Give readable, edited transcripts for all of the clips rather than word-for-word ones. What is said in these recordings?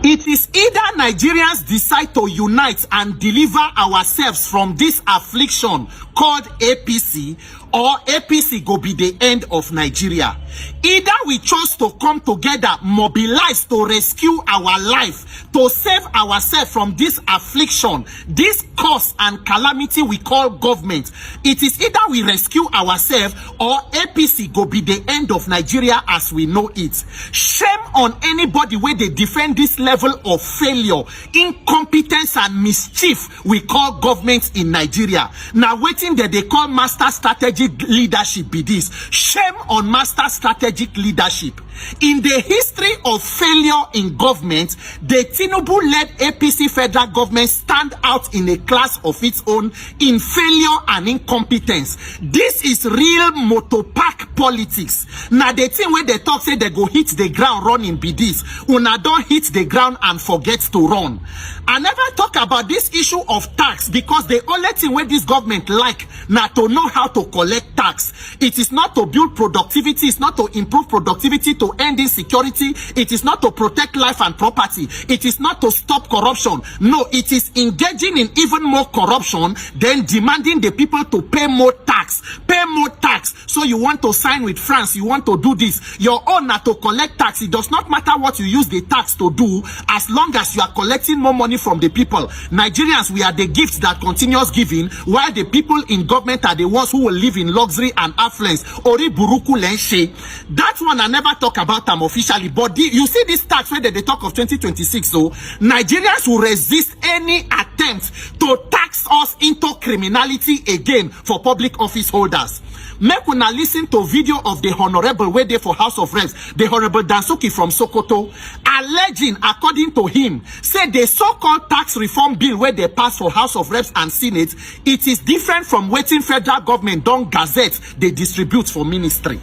It is either Nigerians decide to unite and deliver ourselves from this affliction called APC, or APC go be the end of Nigeria. Either we chose to come together, mobilize to rescue our life, to save ourselves from this affliction, this curse and calamity we call government. It is either we rescue ourselves or APC go be the end of Nigeria as we know it. Shame on anybody where they defend this level of failure, incompetence and mischief we call government in Nigeria. Now waiting that they call master strategic leadership be this. Shame on master strategic leadership. In the history of failure in government, the Tinubu-led APC federal government stand out in a class of its own in failure and incompetence. This is real motopark politics. Now the thing where they talk say they go hit the ground running be this. Una don't hit the ground and forget to run. I never talk about this issue of tax because the only thing where this government like now to know how to collect tax. It is not to build productivity, it's not to improve productivity, to end insecurity, it is not to protect life and property, it is not to stop corruption. No, it is engaging in even more corruption, then demanding the people to pay more tax. Pay more tax. So you want to sign with France, you want to do this. Your own not to collect tax. It does not matter what you use the tax to do, as long as you are collecting more money from the people. Nigerians, we are the gifts that continues giving, while the people in government are the ones who will live in luxury and affluence. Ori buruku lenshe. That one I never talk about them officially, but you see this tax where they talk of 2026, so Nigerians will resist any attempt to tax us into criminality again for public office holders. Make una listen to video of the honorable way there for House of Reps, the Honorable Dansuki from Sokoto, alleging, according to him, say the so-called tax reform bill where they pass for House of Reps and Senate, it is different from waiting federal government don't gazette they distribute for ministry.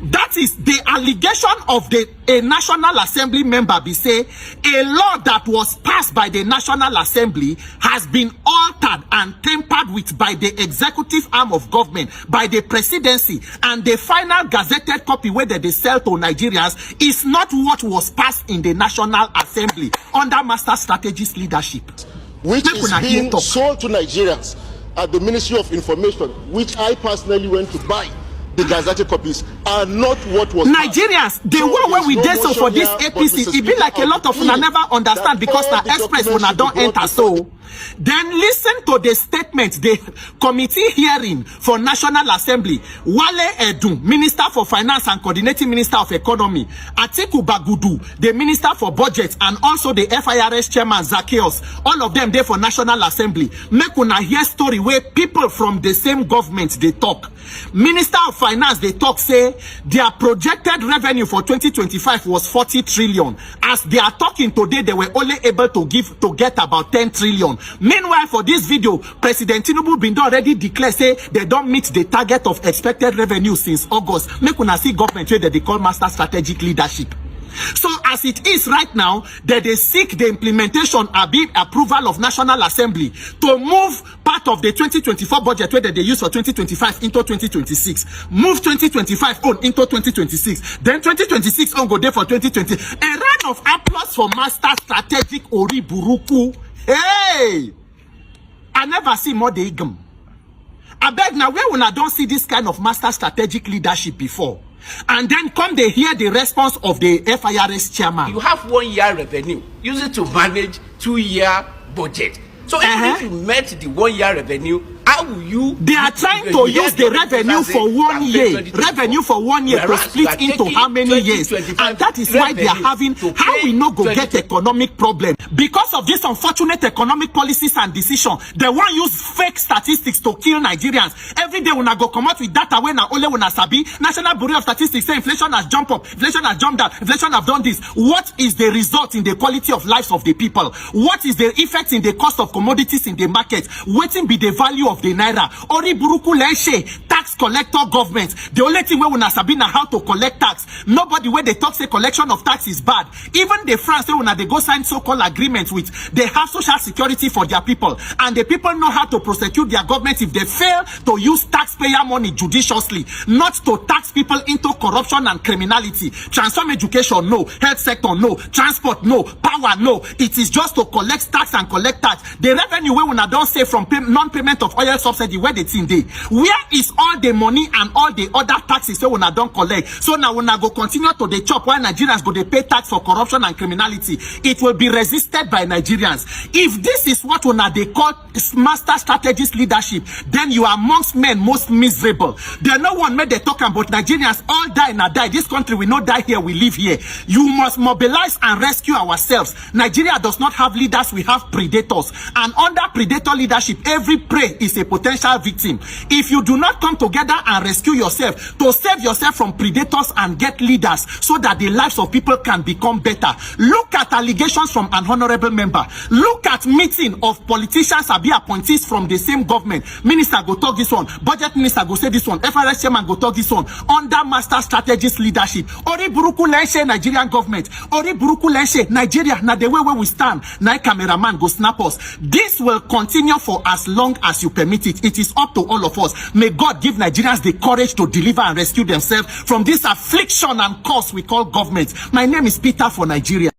That is the allegation of a National Assembly member be say a law that was passed by the National Assembly has been altered and tampered with by the executive arm of government, by the presidency, and the final gazetted copy where they sell to Nigerians is not what was passed in the National Assembly under Master Strategist leadership, which is being sold to Nigerians at the Ministry of Information, which I personally went to buy. The gazetted copies are not what was Nigerians. The so one where we did so for this APC, it be like a lot of una never understand because the express una don't enter. So then listen to the statement, the committee hearing for National Assembly. Wale Edun, Minister for Finance and Coordinating Minister of Economy, Atiku Bagudu, the Minister for Budget, and also the FIRS Chairman Zacchaeus, all of them there for National Assembly. Make una hear story where people from the same government they talk. Minister of Finance they talk say their projected revenue for 2025 was 40 trillion. As they are talking today, they were only able to get about 10 trillion. Meanwhile, for this video, President Tinubu been already declared say they don't meet the target of expected revenue since August. Make una see government where they call master strategic leadership. So as it is right now, that they seek the implementation approval of National Assembly to move part of the 2024 budget where they use for 2025 into 2026. Move 2025 on into 2026. Then 2026 on go there for 2020. A round of applause for Master Strategic Ori Buruku. Hey! I never see more the igum. I beg now, where when I don't see this kind of master strategic leadership before? And then come they hear the response of the FIRS chairman. You have 1 year revenue. Use it to manage 2-year budget. So even if you met the 1 year revenue, how will you? They are trying to use the revenue for 1 year. Revenue for 1 year to split into how many years? And that is why they are having, how we no go get economic problem. Because of this unfortunate economic policies and decision, they want use fake statistics to kill Nigerians. Every day when I go come out with data when I only when I sabi, National Bureau of Statistics say inflation has jumped up, inflation has jumped down, inflation have done this. What is the result in the quality of lives of the people? What is the effect in the cost of commodities in the market? What will be the value of of the naira. Ori buruku lenshe, tax collector government. The only thing we una sabi na how to collect tax. Nobody where they talk say collection of tax is bad. Even the France say una they go sign so-called agreements with, they have social security for their people, and the people know how to prosecute their government if they fail to use taxpayer money judiciously, not to tax people into corruption and criminality. Transform education, no. Health sector, no. Transport, no. Power, no. It is just to collect tax and collect tax. The revenue we una don't say from non-payment of oil subsidy, where the thing dey? Where is all the money and all the other taxes we una don't collect? So now una go continue to the chop while Nigerians go they pay tax for corruption and criminality. It will be resisted by Nigerians. If this is what una they call master strategist leadership, then you are amongst men most miserable. There no one made they talk about Nigerians all die and die. This country will not die here, we live here. You must mobilize and rescue ourselves. Nigeria does not have leaders, we have predators. And under predator leadership, every prey is a potential victim. If you do not come together and rescue yourself, to save yourself from predators and get leaders so that the lives of people can become better. Look at allegations from an honorable member. Look at meeting of politicians and be appointees from the same government. Minister go talk this one, budget minister go say this one, FRS chairman go talk this one, under master strategist leadership. Ori buruku lenshe Nigerian government. Ori buruku lenshe Nigeria. Na the way where we stand, na cameraman go snap us. This will continue for as long as you permit it. It is up to all of us. May God give Nigerians the courage to deliver and rescue themselves from this affliction and curse we call government. My name is Peter for Nigeria.